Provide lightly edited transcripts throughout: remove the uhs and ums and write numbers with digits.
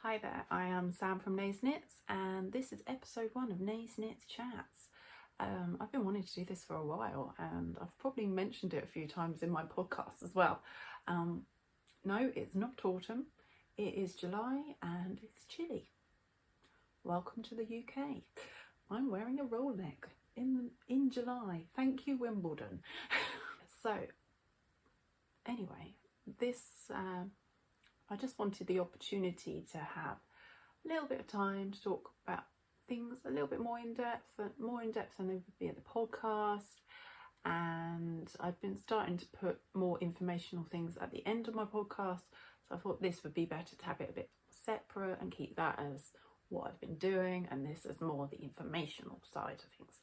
Hi there, I am Sam from Naze Knits and this is episode 1 of Naze Knits Chats. I've been wanting to do this for a while and I've probably mentioned it a few times in my podcast as well. No, it's not autumn, it is July and it's chilly. Welcome to the UK. I'm wearing a roll neck in July. Thank you, Wimbledon. So anyway, I just wanted the opportunity to have a little bit of time to talk about things a little bit more in depth than they would be at the podcast. And I've been starting to put more informational things at the end of my podcast, so I thought this would be better to have it a bit separate and keep that as what I've been doing, and this is more the informational side of things.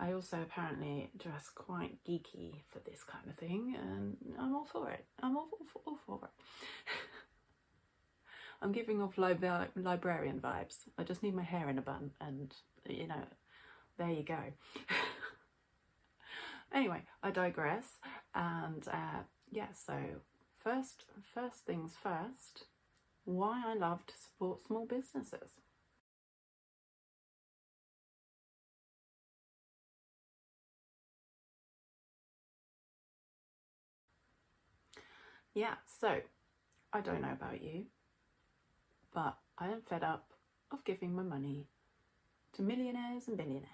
I also apparently dress quite geeky for this kind of thing, and I'm all for it. I'm all for it. I'm giving off librarian vibes. I just need my hair in a bun, and you know, there you go. Anyway, I digress. And yeah, so first things first. Why I love to support small businesses. Yeah, so I don't know about you, but I am fed up of giving my money to millionaires and billionaires.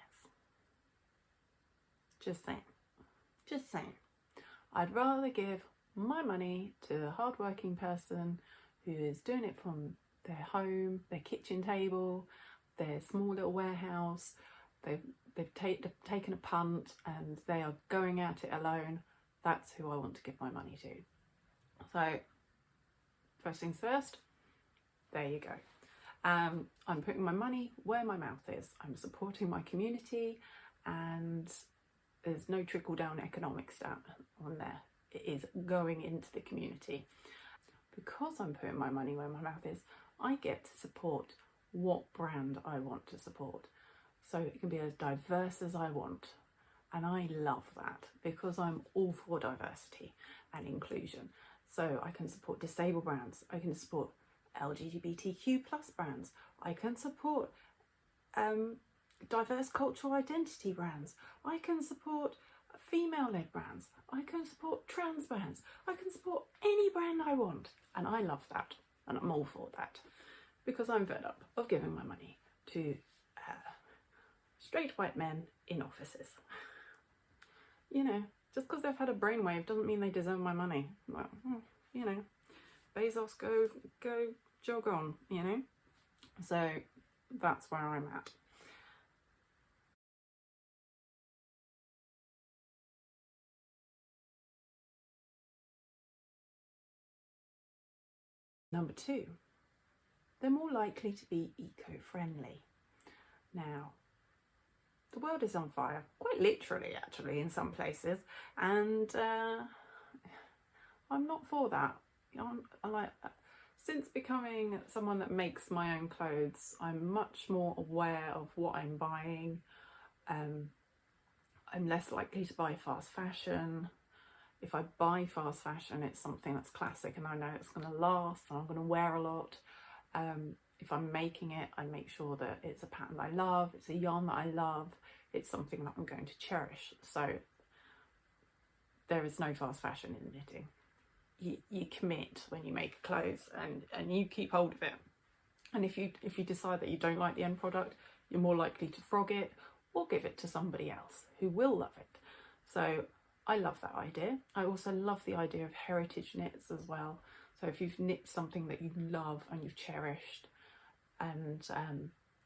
Just saying. I'd rather give my money to a hardworking person who is doing it from their home, their kitchen table, their small little warehouse. They've taken a punt and they are going at it alone. That's who I want to give my money to. So first things first, there you go. I'm putting my money where my mouth is. I'm supporting my community, and there's no trickle down economic stat on there. It is going into the community. Because I'm putting my money where my mouth is, I get to support what brand I want to support. So it can be as diverse as I want. And I love that because I'm all for diversity and inclusion. So I can support disabled brands, I can support LGBTQ+ brands, I can support diverse cultural identity brands, I can support female-led brands, I can support trans brands, I can support any brand I want. And I love that, and I'm all for that, because I'm fed up of giving my money to straight white men in offices. You know, just because they've had a brainwave doesn't mean they deserve my money. Well, you know, Bezos, go jog on, you know. So that's where I'm at. Number 2, they're more likely to be eco-friendly. Now, the world is on fire, quite literally actually in some places, and I'm not for that. Since becoming someone that makes my own clothes, I'm much more aware of what I'm buying. I'm less likely to buy fast fashion. If I buy fast fashion, it's something that's classic and I know it's going to last and I'm going to wear a lot. If I'm making it, I make sure that it's a pattern I love, it's a yarn that I love, it's something that I'm going to cherish. So there is no fast fashion in knitting. You commit when you make clothes and you keep hold of it. And if you decide that you don't like the end product, you're more likely to frog it or give it to somebody else who will love it. So I love that idea. I also love the idea of heritage knits as well. So if you've knit something that you love and you've cherished, and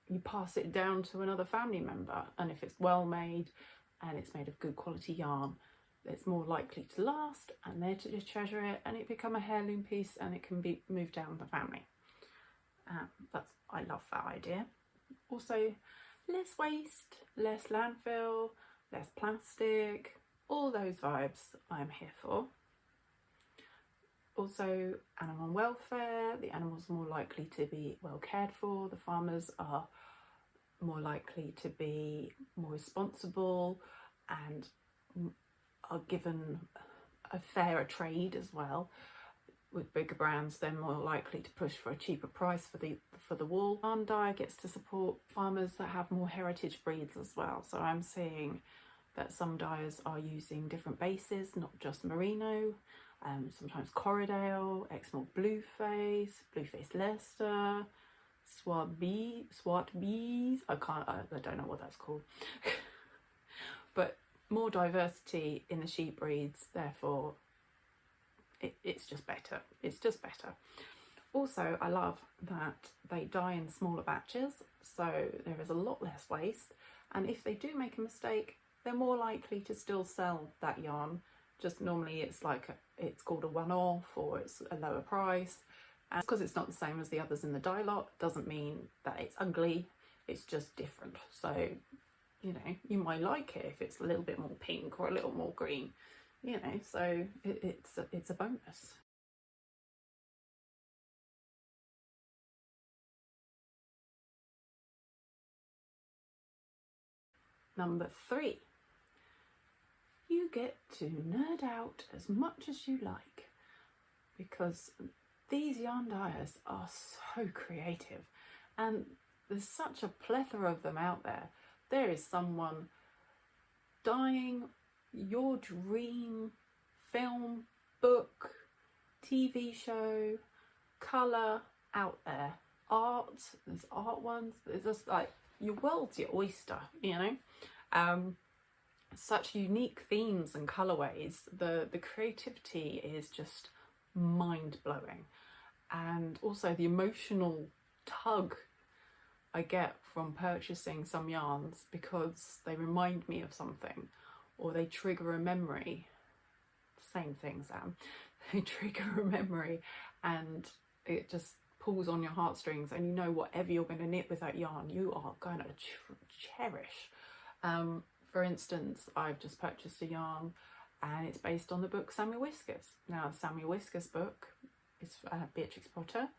you pass it down to another family member, and if it's well made and it's made of good quality yarn, it's more likely to last and they're to just treasure it and it become a heirloom piece and it can be moved down the family. I love that idea. Also, less waste, less landfill, less plastic, all those vibes I'm here for. Also, animal welfare, the animals are more likely to be well cared for, the farmers are more likely to be more responsible and are given a fairer trade as well. with bigger brands, they're more likely to push for a cheaper price for the wool. Yarn dye gets to support farmers that have more heritage breeds as well. So I'm seeing that some dyers are using different bases, not just merino, sometimes Corriedale, Exmoor Blueface, Blueface Leicester, Swart Bees. I don't know what that's called. But more diversity in the sheep breeds, therefore it's just better. It's just better. Also, I love that they dye in smaller batches, so there is a lot less waste, and if they do make a mistake, they're more likely to still sell that yarn. Just normally it's called a one-off, or it's a lower price, and because it's not the same as the others in the dye lot doesn't mean that it's ugly, it's just different. So, you know, you might like it if it's a little bit more pink or a little more green, you know, so it's a bonus. Number 3, you get to nerd out as much as you like, because these yarn dyers are so creative and there's such a plethora of them out there. There is someone dyeing your dream film, book, TV show, colour out there. Art, there's art ones, there's just like, your world's your oyster, you know. Such unique themes and colourways. The creativity is just mind-blowing, and also the emotional tug I get from purchasing some yarns because they remind me of something, or they trigger a memory. Same thing, Sam. They trigger a memory and it just pulls on your heartstrings, and you know whatever you're going to knit with that yarn, you are going to cherish. For instance, I've just purchased a yarn and it's based on the book Samuel Whiskers. Now, Samuel Whiskers' book is Beatrix Potter.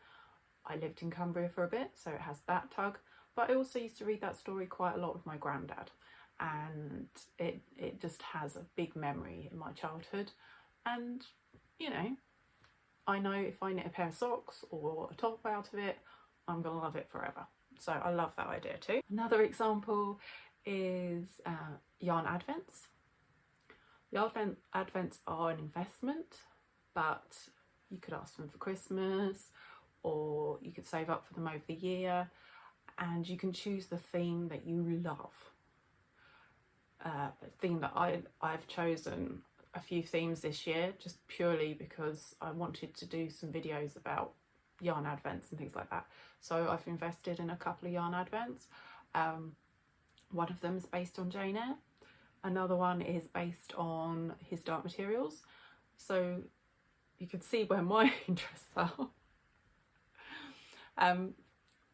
I lived in Cumbria for a bit, so it has that tug, but I also used to read that story quite a lot with my granddad, and it just has a big memory in my childhood. And, you know if I knit a pair of socks or a top out of it, I'm gonna love it forever. So I love that idea too. Another example is yarn advents. Yarn advents are an investment, but you could ask them for Christmas, or you could save up for them over the year, and you can choose the theme that you love. A theme that I've chosen a few themes this year, just purely because I wanted to do some videos about yarn advents and things like that. So I've invested in a couple of yarn advents. One of them is based on Jane Eyre. Another one is based on His Dark Materials. So you can see where my interests are.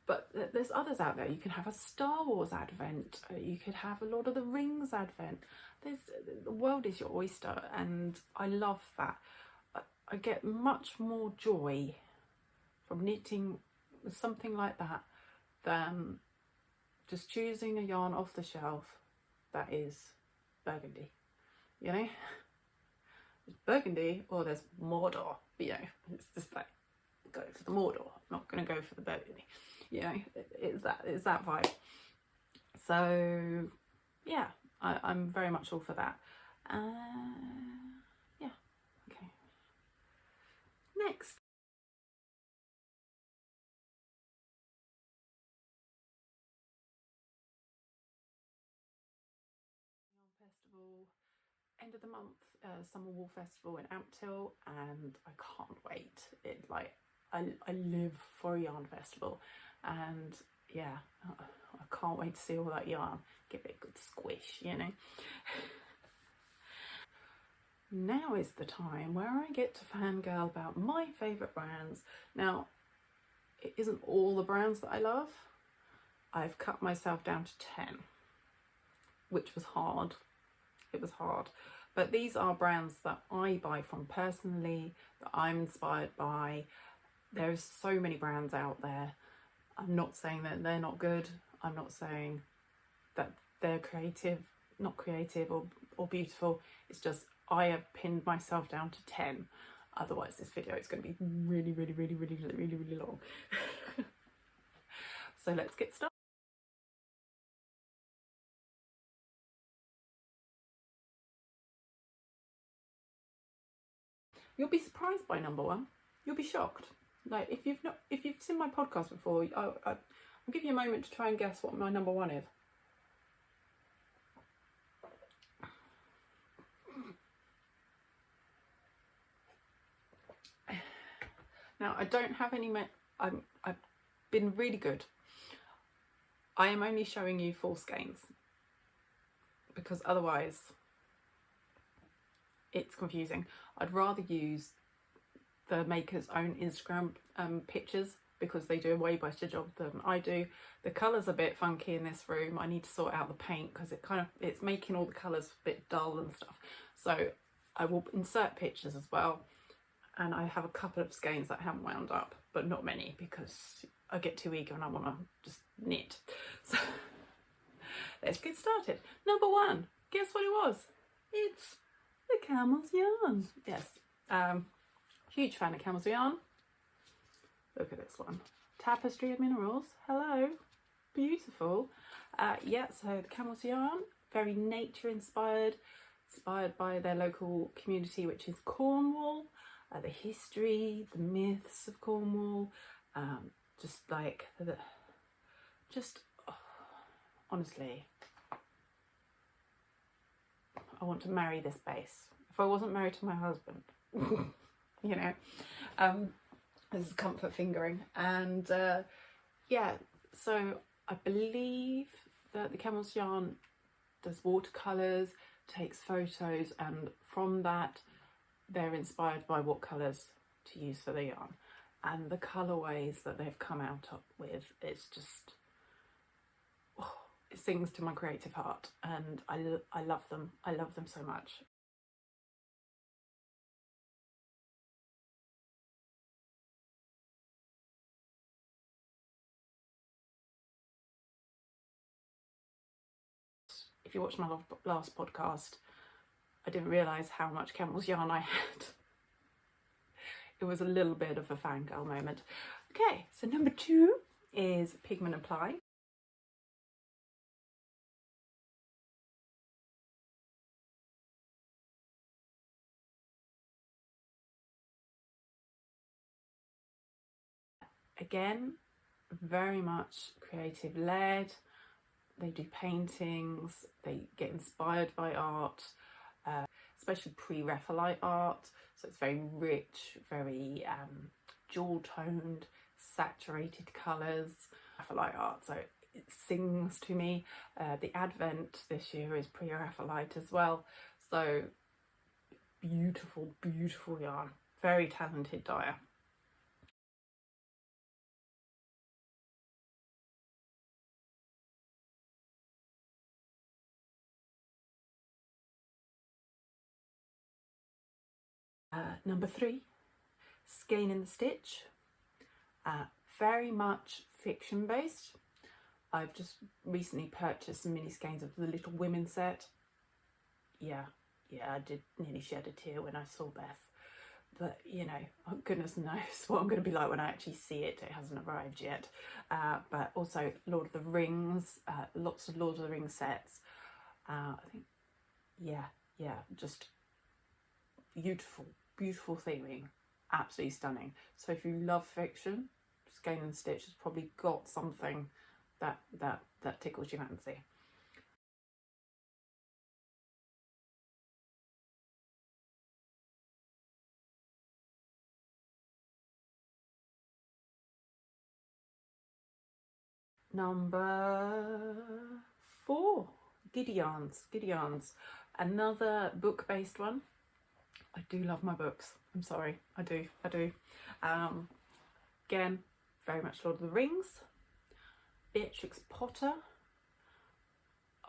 But there's others out there. You can have a Star Wars advent. You could have a Lord of the Rings advent. The world is your oyster, and I love that. I get much more joy from knitting with something like that than just choosing a yarn off the shelf that is burgundy. You know, it's burgundy or there's Mordor. You know, it's just like, go for the Mordor. I'm not going to go for the burgundy. You know, it's that vibe. So yeah, I'm very much all for that. Yeah, okay. Next. Festival, end of the month, Summer Wool Festival in Ampthill, and I can't wait. I live for a yarn festival, and yeah, I can't wait to see all that yarn. Give it a good squish, you know. Now is the time where I get to fangirl about my favourite brands. Now, it isn't all the brands that I love. I've cut myself down to 10, which was hard. It was hard. But these are brands that I buy from personally, that I'm inspired by. There's so many brands out there. I'm not saying that they're not good. I'm not saying that they're not creative or beautiful. It's just I have pinned myself down to 10. Otherwise this video is going to be really long. So let's get started. You'll be surprised by number one. You'll be shocked. Like if you've seen my podcast before, I'll give you a moment to try and guess what my number one is. Now I don't have any. I've been really good. I am only showing you full skeins because otherwise it's confusing. I'd rather use the maker's own Instagram pictures because they do a way better job than I do. The colour's a bit funky in this room. I need to sort out the paint because it's making all the colours a bit dull and stuff. So I will insert pictures as well. And I have a couple of skeins that I haven't wound up, but not many because I get too eager and I want to just knit. So let's get started. Number one, guess what it was? It's the Camels Yarn. Yes, huge fan of Camels Yarn. Look at this one. Tapestry of Minerals. Hello, beautiful. Yeah, so the Camels Yarn, very nature inspired by their local community, which is Cornwall. The history, the myths of Cornwall, honestly, I want to marry this base. If I wasn't married to my husband, you know, this is comfort fingering. And yeah, so I believe that the Camels Yarn does watercolours, takes photos, and from that, they're inspired by what colours to use for the yarn, and the colourways that they've come out up with, it's just, it sings to my creative heart, and I love them. I love them so much. If you watched my last podcast, I didn't realise how much Camels Yarn I had. It was a little bit of a fangirl moment. Okay, so number two is Pigment Apply. Again, very much creative led. They do paintings, they get inspired by art, especially pre-Raphaelite art. So it's very rich, very jewel-toned, saturated colours. Raphaelite art, so it sings to me. The Advent this year is pre-Raphaelite as well. So beautiful, beautiful yarn. Very talented dyer. Number three, Skein in the Stitch. Very much fiction based. I've just recently purchased some mini skeins of the Little Women set. Yeah, I did nearly shed a tear when I saw Beth. But, you know, oh, goodness knows what I'm going to be like when I actually see it. It hasn't arrived yet. But also Lord of the Rings, lots of Lord of the Rings sets. I think, yeah, just beautiful, beautiful theming. Absolutely stunning. So if you love fiction, Skein and Stitch has probably got something that tickles your fancy. Number four, Giddy Yarns. Giddy Yarns, another book-based one. I do love my books. I'm sorry, I do. Again, very much Lord of the Rings. Beatrix Potter.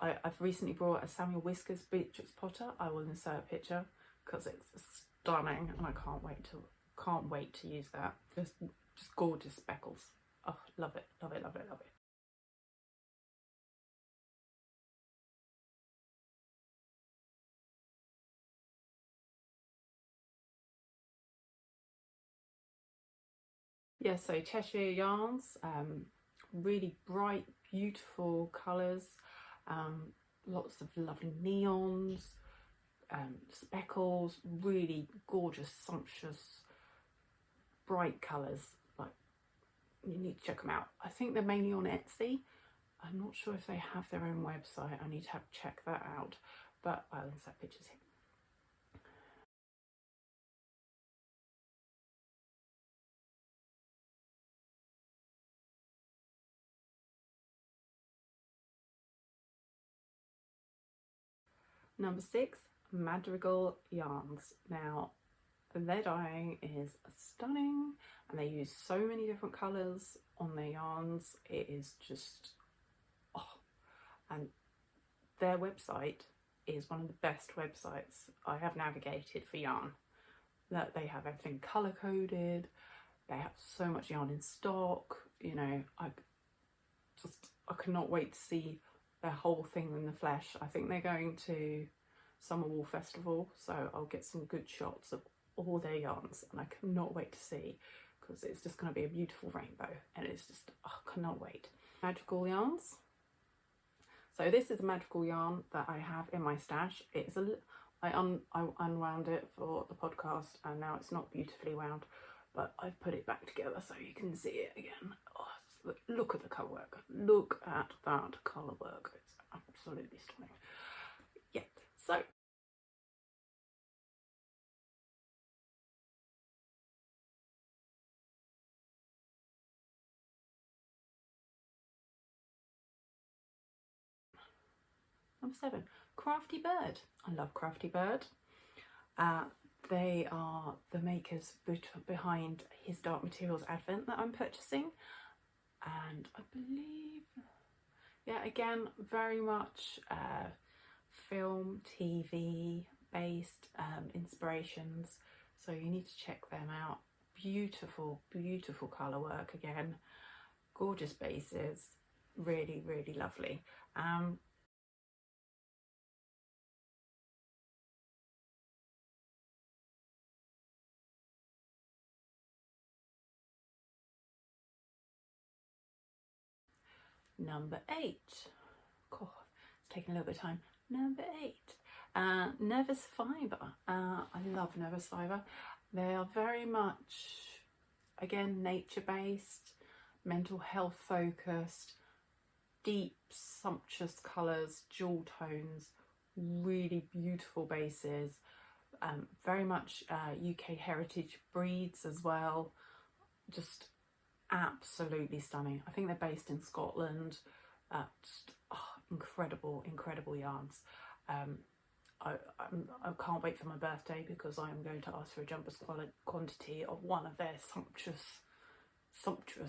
I've recently brought a Samuel Whiskers Beatrix Potter. I will insert a picture because it's stunning, and I can't wait to use that. Just gorgeous speckles. Oh, love it, love it, love it, love it. Yeah, so Cheshire Yarns, really bright, beautiful colours, lots of lovely neons, speckles, really gorgeous, sumptuous, bright colours. Like, you need to check them out. I think they're mainly on Etsy. I'm not sure if they have their own website. I need to check that out, but I'll insert pictures here. Number 6, Madrigal Yarns. Now, their dyeing is stunning and they use so many different colours on their yarns. It is just, oh, and their website is one of the best websites I have navigated for yarn. That they have everything colour coded, they have so much yarn in stock, you know, I cannot wait to see their whole thing in the flesh. I think they're going to Summer Wool Festival, so I'll get some good shots of all their yarns and I cannot wait to see, because it's just going to be a beautiful rainbow and it's just, I cannot wait. Madrigal Yarns. So this is a Madrigal yarn that I have in my stash. It's I unwound it for the podcast and now it's not beautifully wound, but I've put it back together so you can see it again. Oh, look at the colour work. Look at that colour work. It's absolutely stunning. Yeah, so number 7, Crafty Bird. I love Crafty Bird. They are the makers behind his Dark Materials Advent that I'm purchasing, and I believe, yeah, again, very much film, TV based inspirations, so you need to check them out. Beautiful, beautiful colour work again, gorgeous bases, really, really lovely. Number 8, God, it's taking a little bit of time. Number 8, Nervus Fibre. I love Nervus Fibre. They are very much, again, nature-based, mental health focused, deep, sumptuous colours, jewel tones, really beautiful bases, very much UK heritage breeds as well, just absolutely stunning. I think they're based in Scotland. Just, incredible, incredible yarns. I can't wait for my birthday because I am going to ask for a jumper's quantity of one of their sumptuous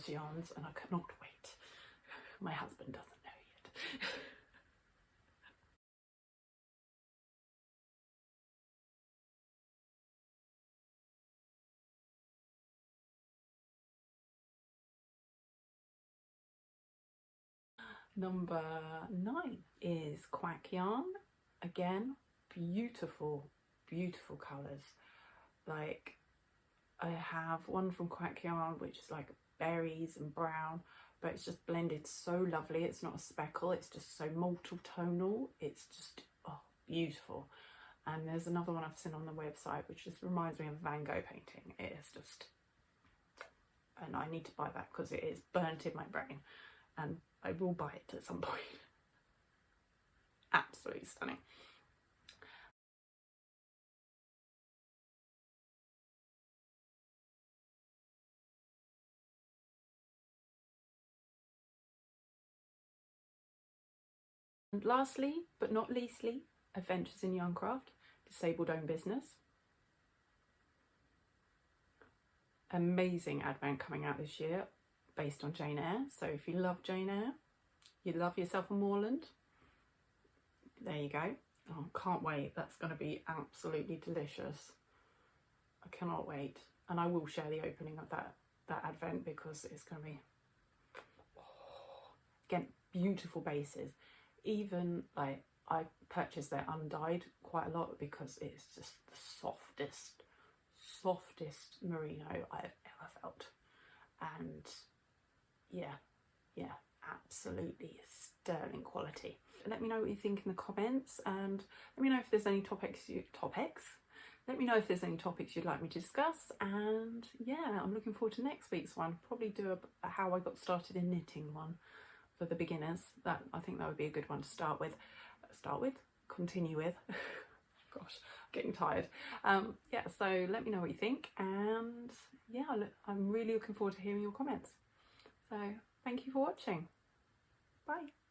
yarns, and I cannot wait. My husband doesn't know yet. Number 9 is Quack Yarn. Again, beautiful, beautiful colours. Like, I have one from Quack Yarn which is like berries and brown, but it's just blended so lovely. It's not a speckle, it's just so multi-tonal. It's just, oh, beautiful. And there's another one I've seen on the website which just reminds me of a Van Gogh painting. It is just, and I need to buy that because it is burnt in my brain, and I will buy it at some point. Absolutely stunning. And lastly, but not leastly, Adventures in Yarncraft, disabled owned business. Amazing advent coming out this year based on Jane Eyre. So if you love Jane Eyre, you love yourself a Moorland, there you go. Oh, can't wait. That's going to be absolutely delicious. I cannot wait. And I will share the opening of that advent because it's going to be, oh, again, beautiful bases. Even like I purchased their undyed quite a lot because it's just the softest merino I've ever felt. yeah, absolutely sterling quality. Let me know what you think in the comments, and let me know if there's any let me know if there's any topics you'd like me to discuss. And yeah, I'm looking forward to next week's one. Probably do a how I got started in knitting one for the beginners. That, I think that would be a good one to continue with. Gosh, getting tired. Yeah, so let me know what you think, and yeah, I'm really looking forward to hearing your comments. So thank you for watching. Bye.